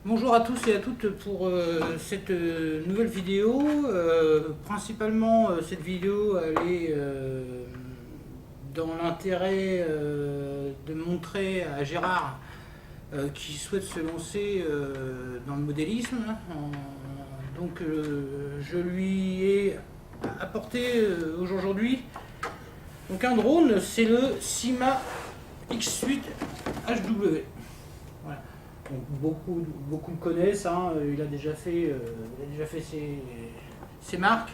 Bonjour à tous et à toutes pour cette nouvelle vidéo. Principalement, cette vidéo elle est dans l'intérêt de montrer à Gérard qui souhaite se lancer dans le modélisme. Je lui ai apporté aujourd'hui donc un drone, c'est le Sima X8 HW. Voilà. Donc beaucoup le connaissent, hein. Il a déjà fait, ses marques.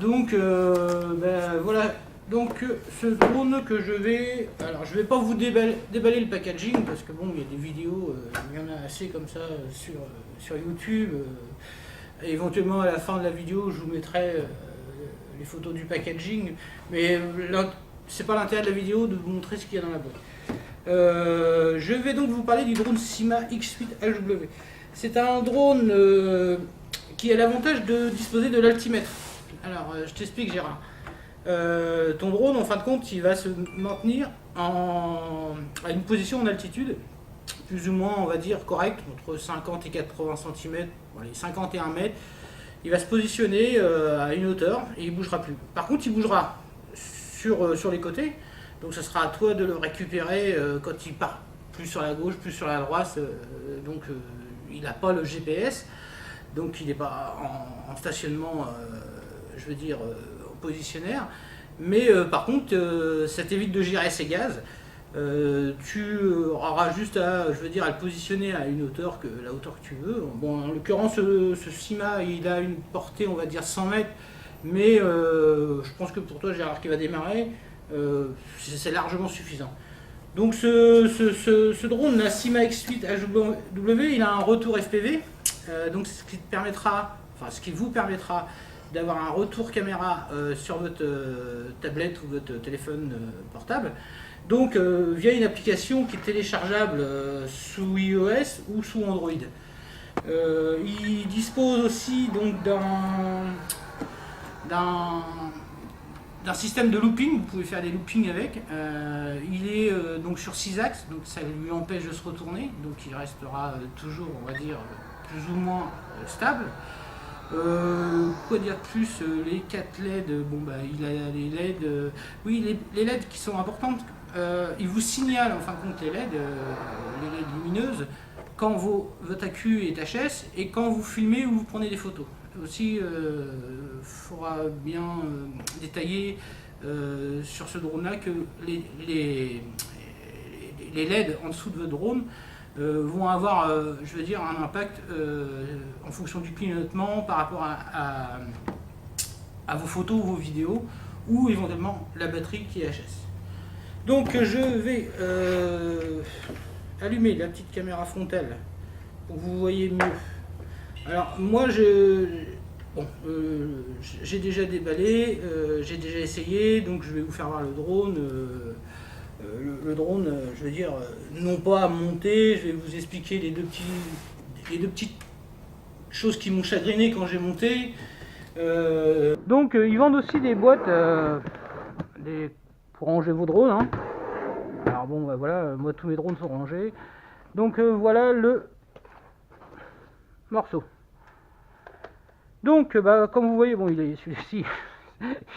Donc voilà. Donc ce drone que je vais... Alors je vais pas vous déballer le packaging parce que bon, il y a des vidéos, il y en a assez comme ça sur YouTube. Éventuellement à la fin de la vidéo je vous mettrai les photos du packaging. Mais là, c'est pas l'intérêt de la vidéo de vous montrer ce qu'il y a dans la boîte. Je vais donc vous parler du drone Sima X8HW. C'est un drone qui a l'avantage de disposer de l'altimètre. Alors, je t'explique, Gérard. Ton drone, en fin de compte, il va se maintenir à une position en altitude, plus ou moins, on va dire, correcte, entre 50 et 80 cm, les 51 mètres. Il va se positionner à une hauteur et il ne bougera plus. Par contre, il bougera sur les côtés. Donc ça sera à toi de le récupérer quand il part plus sur la gauche, plus sur la droite. Il n'a pas le GPS, donc il n'est pas en stationnement, je veux dire, en positionnaire. Mais par contre, ça t'évite de gérer ses gaz. Tu auras juste à, je veux dire, à le positionner à une hauteur la hauteur que tu veux. Bon, en l'occurrence, ce Sima, il a une portée, on va dire 100 mètres, mais je pense que pour toi, Gérard, qui va démarrer, c'est largement suffisant. Donc ce drone, la Sima X8 HW, il a un retour FPV, donc ce qui vous permettra d'avoir un retour caméra sur votre tablette ou votre téléphone portable. Donc via une application qui est téléchargeable sous iOS ou sous Android. Il dispose aussi donc d'un système de looping, vous pouvez faire des loopings avec. Il est donc sur 6 axes, donc ça lui empêche de se retourner, donc il restera toujours, on va dire, plus ou moins stable. Quoi dire de plus, les 4 LED, bon bah il a les LED, oui les LED qui sont importantes, ils vous signalent en fin de compte les LED lumineuses, quand votre accu est HS et quand vous filmez ou vous prenez des photos. Aussi, il faudra bien détailler sur ce drone là que les LED en dessous de votre drone vont avoir, je veux dire, un impact en fonction du clignotement par rapport à vos photos ou vos vidéos, ou éventuellement la batterie qui est HS. Donc je vais allumer la petite caméra frontale pour que vous voyez mieux. Alors moi j'ai déjà déballé, j'ai déjà essayé, donc je vais vous faire voir le drone. Le drone, je veux dire, non pas à monter, je vais vous expliquer les deux petites choses qui m'ont chagriné quand j'ai monté. Donc ils vendent aussi des boîtes pour ranger vos drones, hein. Alors bon, bah, voilà, moi tous mes drones sont rangés. Donc voilà le morceau. Donc bah, comme vous voyez, bon, celui-ci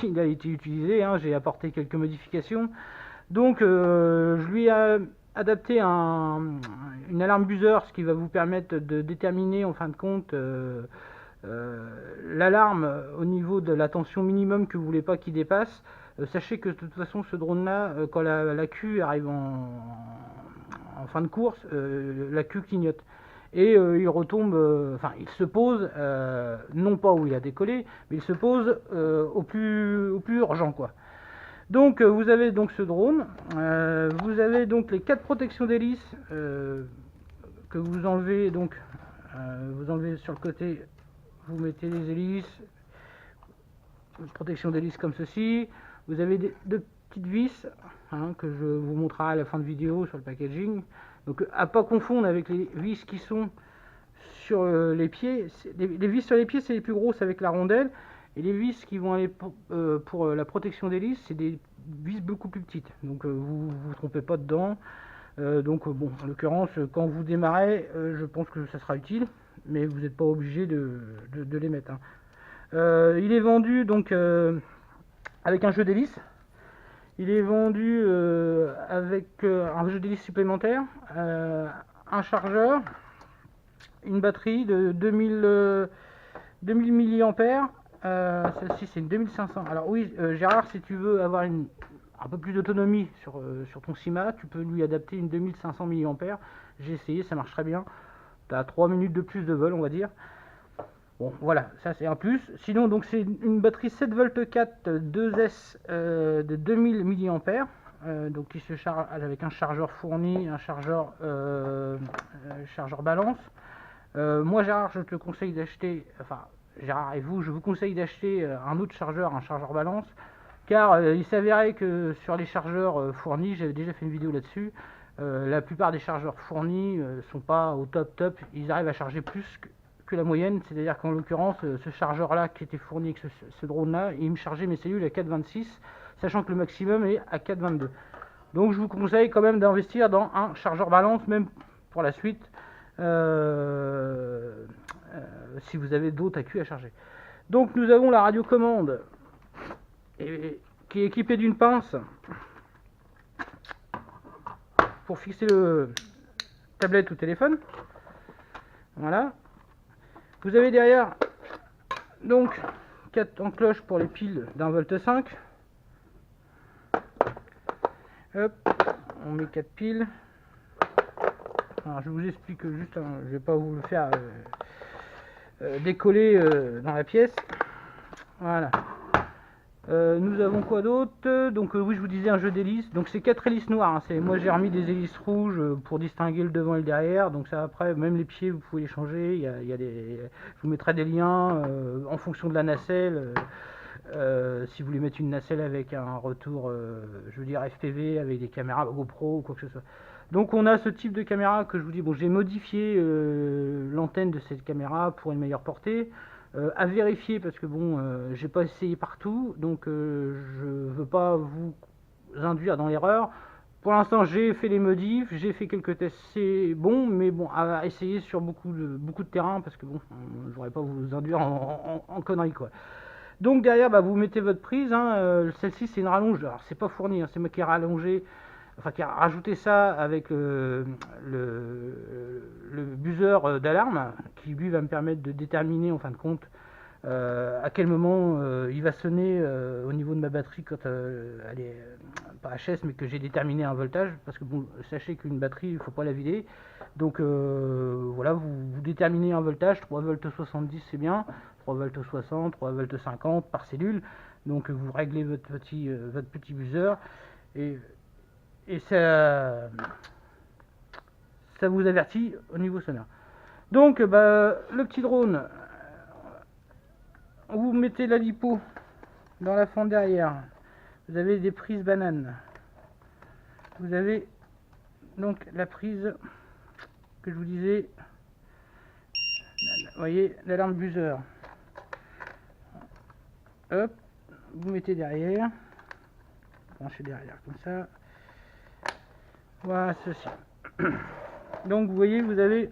il a été utilisé, hein, j'ai apporté quelques modifications. Donc je lui ai adapté une alarme buzzer, ce qui va vous permettre de déterminer en fin de compte l'alarme au niveau de la tension minimum que vous ne voulez pas qu'il dépasse. Sachez que de toute façon ce drone là, quand la queue arrive en fin de course, la queue clignote. Et il retombe, il se pose, non pas où il a décollé, mais il se pose au plus urgent, quoi. Donc vous avez donc ce drone, vous avez donc les 4 protections d'hélice que vous enlevez, donc vous enlevez sur le côté, vous mettez les hélices, une protection d'hélice comme ceci. Vous avez deux petites vis, hein, que je vous montrerai à la fin de vidéo sur le packaging. Donc à pas confondre avec les vis qui sont sur les pieds. Les vis sur les pieds, c'est les plus grosses avec la rondelle. Et les vis qui vont aller pour la protection d'hélice, c'est des vis beaucoup plus petites. Donc vous ne vous trompez pas dedans. Donc bon, en l'occurrence, quand vous démarrez, je pense que ça sera utile, mais vous n'êtes pas obligé de les mettre, hein. Il est vendu donc avec un jeu d'hélice. Il est vendu avec un jeu d'hélice supplémentaire, un chargeur, une batterie de 2000 mAh. Celle-ci c'est une 2500. Alors oui, Gérard, si tu veux avoir un peu plus d'autonomie sur ton CIMA, tu peux lui adapter une 2500 mAh. J'ai essayé, ça marche très bien. Tu as 3 minutes de plus de vol, on va dire. Bon, voilà, ça c'est un plus. Sinon, donc c'est une batterie 7V4 2S de 2000 mAh. Donc qui se charge avec un chargeur fourni, un chargeur balance. Moi Gérard, je te conseille d'acheter, enfin Gérard et vous, je vous conseille d'acheter un autre chargeur, un chargeur balance, car il s'avérait que sur les chargeurs fournis, j'avais déjà fait une vidéo là-dessus, la plupart des chargeurs fournis sont pas au top, ils arrivent à charger plus que la moyenne, c'est-à-dire qu'en l'occurrence, ce chargeur-là qui était fourni avec ce drone-là, il me chargeait mes cellules à 4,26, sachant que le maximum est à 4,22. Donc je vous conseille quand même d'investir dans un chargeur balance, même pour la suite, si vous avez d'autres AQ à charger. Donc nous avons la radiocommande qui est équipée d'une pince pour fixer le tablette ou téléphone. Voilà. Vous avez derrière donc 4 encloches pour les piles d'1,5 V. Hop, on met 4 piles. Alors, je vous explique juste, hein, je vais pas vous le faire décoller dans la pièce. Voilà. Nous avons quoi d'autre? Donc oui, je vous disais un jeu d'hélices. Donc c'est 4 hélices noires, hein. Moi j'ai remis des hélices rouges pour distinguer le devant et le derrière. Donc ça, après, même les pieds, vous pouvez les changer. Il y a je vous mettrai des liens en fonction de la nacelle. Si vous voulez mettre une nacelle avec un retour, je veux dire FPV, avec des caméras GoPro ou quoi que ce soit. Donc on a ce type de caméra que je vous dis, bon, j'ai modifié l'antenne de cette caméra pour une meilleure portée. À vérifier parce que bon, j'ai pas essayé partout, donc je veux pas vous induire dans l'erreur. Pour l'instant, j'ai fait les modifs, j'ai fait quelques tests, c'est bon, mais bon, à essayer sur beaucoup de terrain parce que bon, je voudrais pas vous induire en conneries quoi. Donc derrière, bah, vous mettez votre prise, hein, celle-ci c'est une rallonge, alors c'est pas fourni, hein, c'est moi qui ai rallongé, enfin qui a rajouté ça avec le buzzer d'alarme qui lui va me permettre de déterminer en fin de compte à quel moment il va sonner au niveau de ma batterie quand elle est pas HS mais que j'ai déterminé un voltage, parce que bon, sachez qu'une batterie il faut pas la vider, donc voilà, vous déterminez un voltage, 3,70 V c'est bien, 3,60 V, 3,50 V par cellule, donc vous réglez votre petit buzzer et ça vous avertit au niveau sonore. Donc bah, le petit drone, vous mettez la lipo dans la fente derrière, vous avez des prises bananes, vous avez donc la prise que je vous disais, vous voyez l'alarme buzzer, hop, vous mettez derrière, branchez derrière comme ça, voilà ceci. Donc vous voyez, vous avez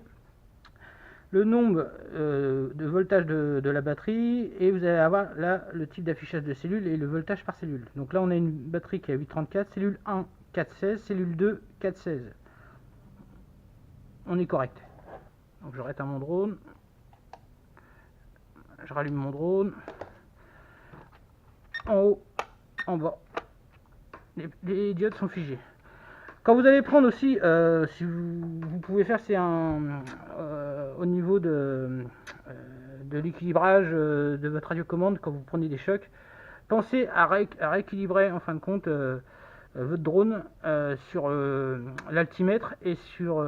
le nombre de voltage de la batterie et vous allez avoir là le type d'affichage de cellules et le voltage par cellule. Donc là on a une batterie qui est à 834, cellule 1 416, cellule 2 416. On est correct. Donc je réteins mon drone, je rallume mon drone, en haut, en bas, les diodes sont figées. Quand vous allez prendre aussi, si vous pouvez faire, c'est au niveau de l'équilibrage de votre radiocommande, quand vous prenez des chocs, pensez à rééquilibrer en fin de compte votre drone sur l'altimètre et sur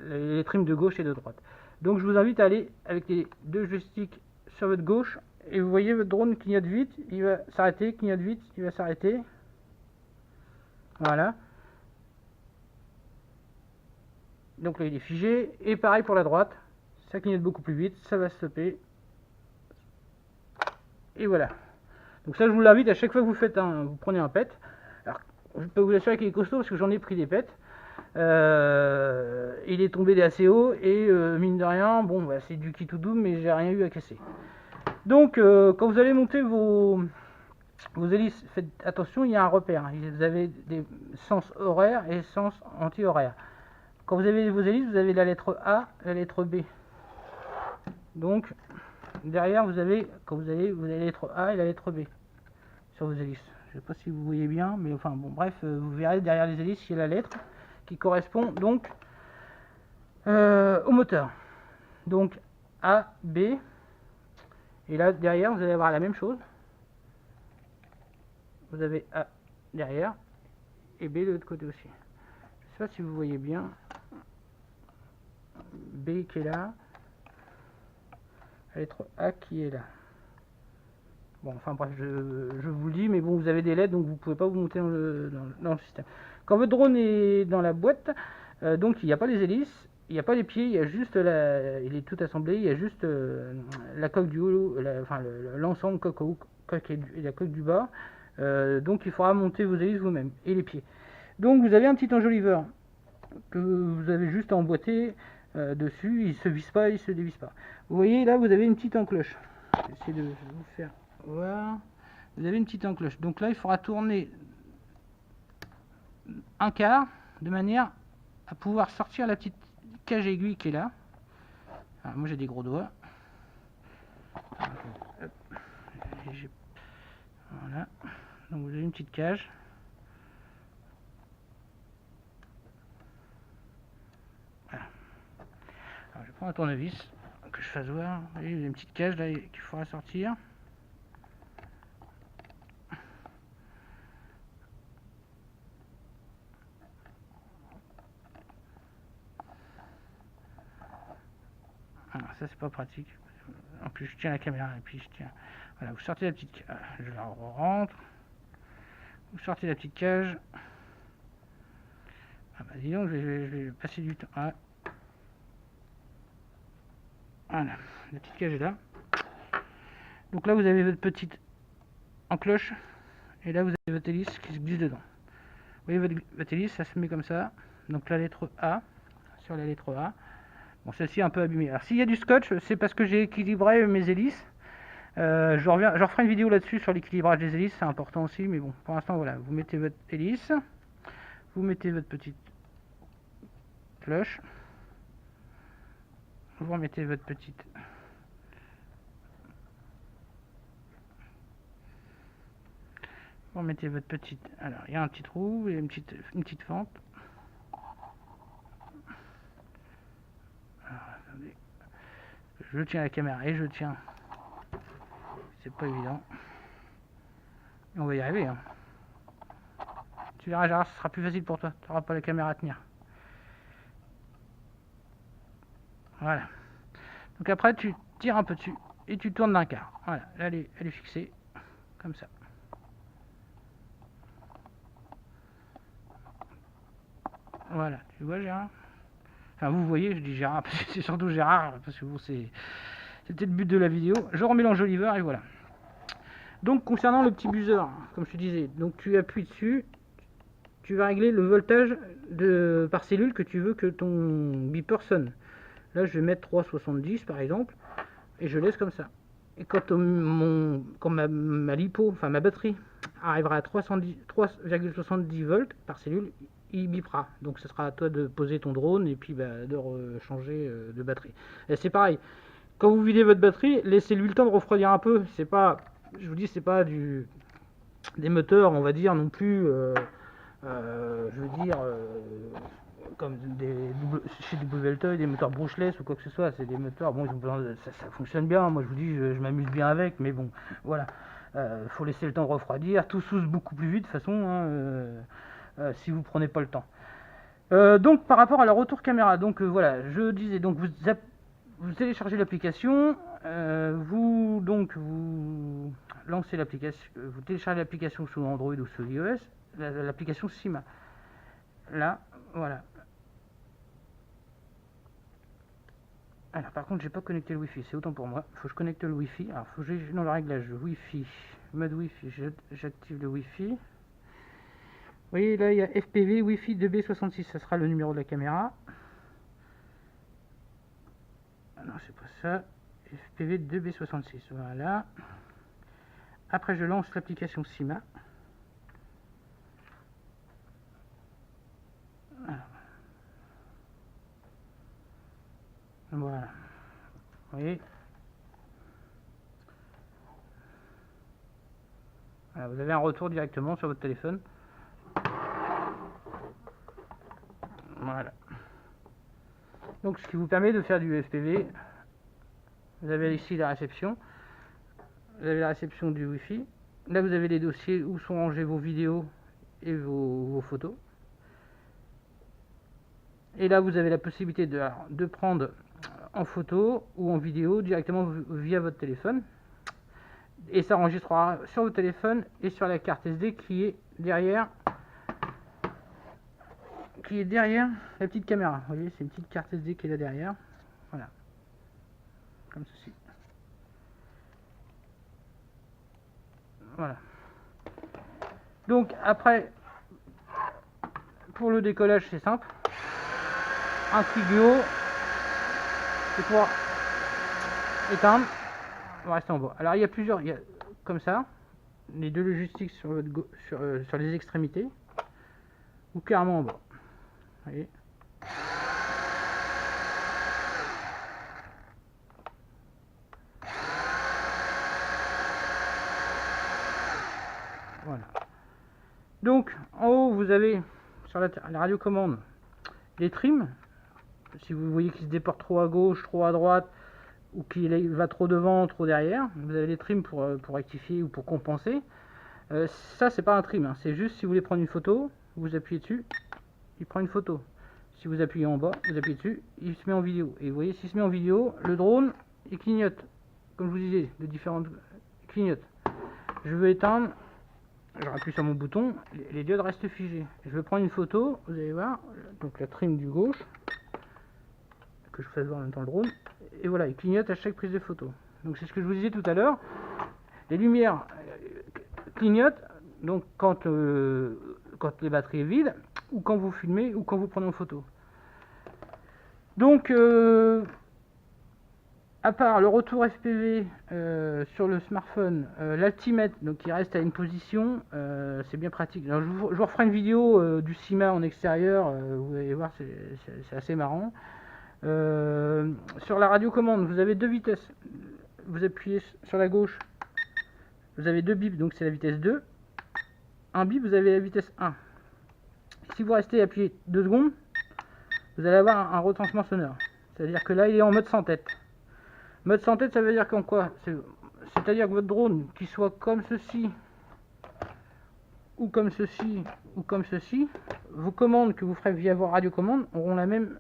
les trims de gauche et de droite. Donc je vous invite à aller avec les deux joysticks sur votre gauche et vous voyez votre drone clignote vite, il va s'arrêter, clignote vite, il va s'arrêter. Voilà. Donc là il est figé. Et pareil pour la droite. Ça clignote beaucoup plus vite. Ça va stopper. Et voilà. Donc ça je vous l'invite à chaque fois que vous faites vous prenez un pet. Alors je peux vous assurer qu'il est costaud parce que j'en ai pris des pètes. Il est tombé assez haut et mine de rien, bon, bah, c'est du kit tout doux, mais j'ai rien eu à casser. Donc, quand vous allez monter vos hélices, faites attention, il y a un repère. Vous avez des sens horaires et sens anti-horaires. Quand vous avez vos hélices, vous avez la lettre A, la lettre B. Donc, derrière, vous avez la lettre A et la lettre B sur vos hélices. Je ne sais pas si vous voyez bien, mais enfin, bon, bref, vous verrez derrière les hélices, il y a la lettre qui correspond donc au moteur. Donc, A, B. Et là, derrière, vous allez avoir la même chose. Vous avez A derrière et B de l'autre côté aussi. Je ne sais pas si vous voyez bien. B qui est là. La lettre A qui est là. Bon, enfin bref, je vous le dis, mais bon, vous avez des LED, donc vous ne pouvez pas vous monter dans le système. Quand votre drone est dans la boîte, donc il n'y a pas les hélices, il n'y a pas les pieds, il y a juste il est tout assemblé, il y a juste la coque du haut, enfin l'ensemble coque et la coque du bas. Donc il faudra monter vos hélices vous-même et les pieds. Donc vous avez un petit enjoliveur que vous avez juste à emboîter dessus, il se visse pas, il se dévisse pas. Vous voyez là, vous avez une petite encoche. J'essaie de vous faire voir. Vous avez une petite encoche. Donc là, il faudra tourner un quart de manière à pouvoir sortir la petite cage aiguille qui est là. Alors, moi j'ai des gros doigts. Voilà. Donc vous avez une petite cage. Voilà. Alors, je prends un tournevis que je fasse voir. Vous voyez, il y a une petite cage là qu'il faudra sortir. Alors, ça c'est pas pratique. En plus je tiens la caméra et puis je tiens. Voilà, vous sortez la petite cage. Je la rentre. Vous sortez la petite cage. Ah bah dis donc, je vais passer du temps. Ah. Voilà, la petite cage est là. Donc là vous avez votre petite encoche. Et là vous avez votre hélice qui se glisse dedans. Vous voyez votre hélice, ça se met comme ça. Donc la lettre A, sur la lettre A. Bon, celle-ci est un peu abîmée. Alors s'il y a du scotch, c'est parce que j'ai équilibré mes hélices. Je referai une vidéo là-dessus sur l'équilibrage des hélices, c'est important aussi. Mais bon, pour l'instant, voilà. Vous mettez votre hélice. Vous mettez votre petite cloche. Vous remettez votre petite... Vous remettez votre petite... Alors, il y a un petit trou et une petite fente. Alors, attendez. Je tiens la caméra et je tiens. C'est pas évident. On va y arriver. Hein. Tu verras, Gérard, ce sera plus facile pour toi. Tu n'auras pas la caméra à tenir. Voilà. Donc après, tu tires un peu dessus et tu tournes d'un quart. Voilà, là, elle est fixée comme ça. Voilà, tu vois, Gérard? Enfin, vous voyez, je dis Gérard, parce que c'est surtout Gérard, parce que bon, c'était le but de la vidéo. Je remets l'enjoliveur et voilà. Donc, concernant le petit buzzer, comme je te disais, donc tu appuies dessus, tu vas régler le voltage par cellule que tu veux que ton beeper sonne. Là, je vais mettre 3,70 par exemple, et je laisse comme ça. Et quand ma lipo, enfin ma batterie, arrivera à 3,70 volts par cellule, il bipera. Donc ce sera à toi de poser ton drone et puis de changer de batterie. Et c'est pareil, quand vous videz votre batterie, laissez-lui le temps de refroidir un peu. C'est pas, je vous dis, c'est pas des moteurs, on va dire, non plus, je veux dire, comme chez WLTOY, des moteurs brushless ou quoi que ce soit. C'est des moteurs, bon, ils ont besoin ça fonctionne bien. Moi, je vous dis, je m'amuse bien avec, mais bon, voilà. Faut laisser le temps de refroidir. Tout s'use beaucoup plus vite, de toute façon, hein, si vous prenez pas le temps. Donc, par rapport à la retour caméra, donc voilà, je disais, donc vous téléchargez l'application, vous lancez l'application, vous téléchargez l'application sous Android ou sous iOS, l'application Sima. Là, voilà. Alors par contre j'ai pas connecté le Wi-Fi, c'est autant pour moi. Faut que je connecte le Wi-Fi. Alors faut que j'aille dans le réglage Wi-Fi, mode Wi-Fi, j'active le Wi-Fi. voyez là il y a FPV Wi-Fi 2B66, ça sera le numéro de la caméra. Non, c'est pas ça. FPV 2B66, voilà. Après je lance l'application SIMA. Voilà. Vous voyez. Voilà, vous avez un retour directement sur votre téléphone. Voilà. Donc ce qui vous permet de faire du FPV. Vous avez ici la réception. Vous avez la réception du Wi-Fi. Là vous avez les dossiers où sont rangées vos vidéos et vos photos. Et là vous avez la possibilité de prendre en photo ou en vidéo directement via votre téléphone. Et ça enregistrera sur votre téléphone et sur la carte SD qui est derrière la petite caméra. Vous voyez, c'est une petite carte SD qui est là derrière. Voilà. Comme ceci. Voilà. Donc après, pour le décollage, c'est simple. Un clic du haut, c'est pour éteindre. On va rester en bas. Alors il y a plusieurs, comme ça, les deux joysticks sur les extrémités, ou carrément en bas. Vous voyez. Voilà. Donc en haut vous avez sur la radiocommande les trims. Si vous voyez qu'il se déporte trop à gauche, trop à droite, ou qu'il va trop devant, trop derrière, vous avez les trims pour rectifier ou pour compenser. Ça c'est pas un trim, hein. C'est juste si vous voulez prendre une photo, vous appuyez dessus, il prend une photo. Si vous appuyez en bas, vous appuyez dessus, il se met en vidéo. Et vous voyez, s'il se met en vidéo, le drone il clignote, comme je vous disais, de différentes clignotes. Je veux éteindre, je rappuie sur mon bouton, les diodes restent figées. Je veux prendre une photo, vous allez voir, donc la trim du gauche, que je fasse voir en même temps le drone, et voilà, il clignote à chaque prise de photo. Donc c'est ce que je vous disais tout à l'heure, les lumières clignotent donc quand les batteries est vide, ou quand vous filmez, ou quand vous prenez en photo. Donc à part le retour FPV sur le smartphone, l'altimètre, donc qui reste à une position, c'est bien pratique. Alors, je vous referai une vidéo du SIMA en extérieur, vous allez voir, c'est assez marrant. Sur la radiocommande, vous avez deux vitesses. Vous appuyez sur la gauche, vous avez deux bips, donc c'est la vitesse 2. Un bip, vous avez la vitesse 1. Si vous restez appuyé 2 secondes, vous allez avoir un retentissement sonore. C'est-à-dire que là, il est en mode sans tête. Mode sans tête, ça veut dire qu'en quoi? C'est-à-dire que votre drone, qu'il soit comme ceci, ou comme ceci, ou comme ceci, vos commandes que vous ferez via vos radiocommandes auront la même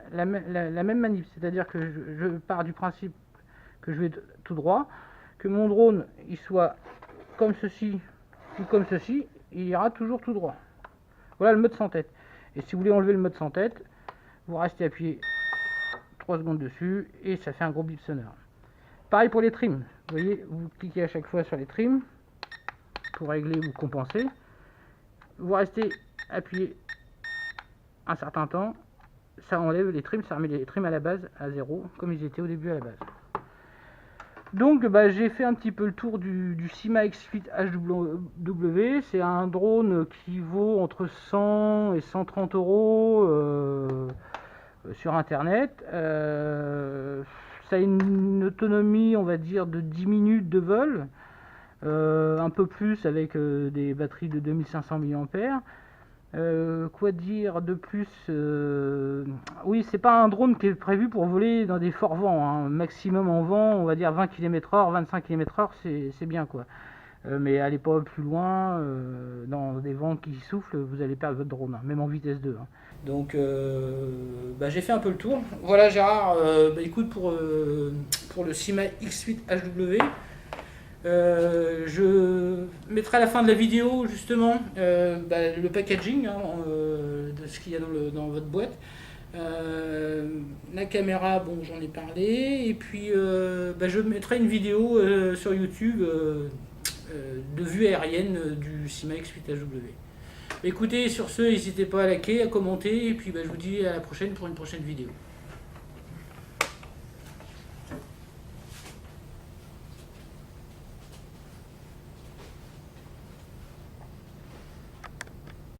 manip. C'est-à-dire que je pars du principe que je vais tout droit, que mon drone, il soit comme ceci, ou comme ceci, il ira toujours tout droit. Voilà le mode sans tête. Et si vous voulez enlever le mode sans tête, vous restez appuyé 3 secondes dessus, et ça fait un gros bip sonore. Pareil pour les trims. Vous voyez, vous cliquez à chaque fois sur les trims pour régler ou compenser. Vous restez appuyé un certain temps, ça enlève les trims, ça remet les trims à la base à 0, comme ils étaient au début à la base. Donc j'ai fait un petit peu le tour du SIMA X8 HW. C'est un drone qui vaut entre 100 et 130 euros sur internet. Ça a une autonomie, on va dire, de 10 minutes de vol, un peu plus avec des batteries de 2500 mAh. Quoi dire de plus? Oui, c'est pas un drone qui est prévu pour voler dans des forts vents, hein. Maximum en vent, on va dire 20 km/h, 25 km/h, c'est bien quoi. Mais allez pas plus loin, dans des vents qui soufflent, vous allez perdre votre drone, hein, même en vitesse 2. Hein. Donc j'ai fait un peu le tour. Voilà Gérard, écoute, pour le SIMA X8 HW, je mettrai à la fin de la vidéo justement le packaging, hein, de ce qu'il y a dans votre boîte. La caméra, bon, j'en ai parlé, et puis je mettrai une vidéo sur YouTube de vue aérienne du SIMA X8 HW. Écoutez, sur ce, n'hésitez pas à liker, à commenter, et puis je vous dis à la prochaine pour une prochaine vidéo.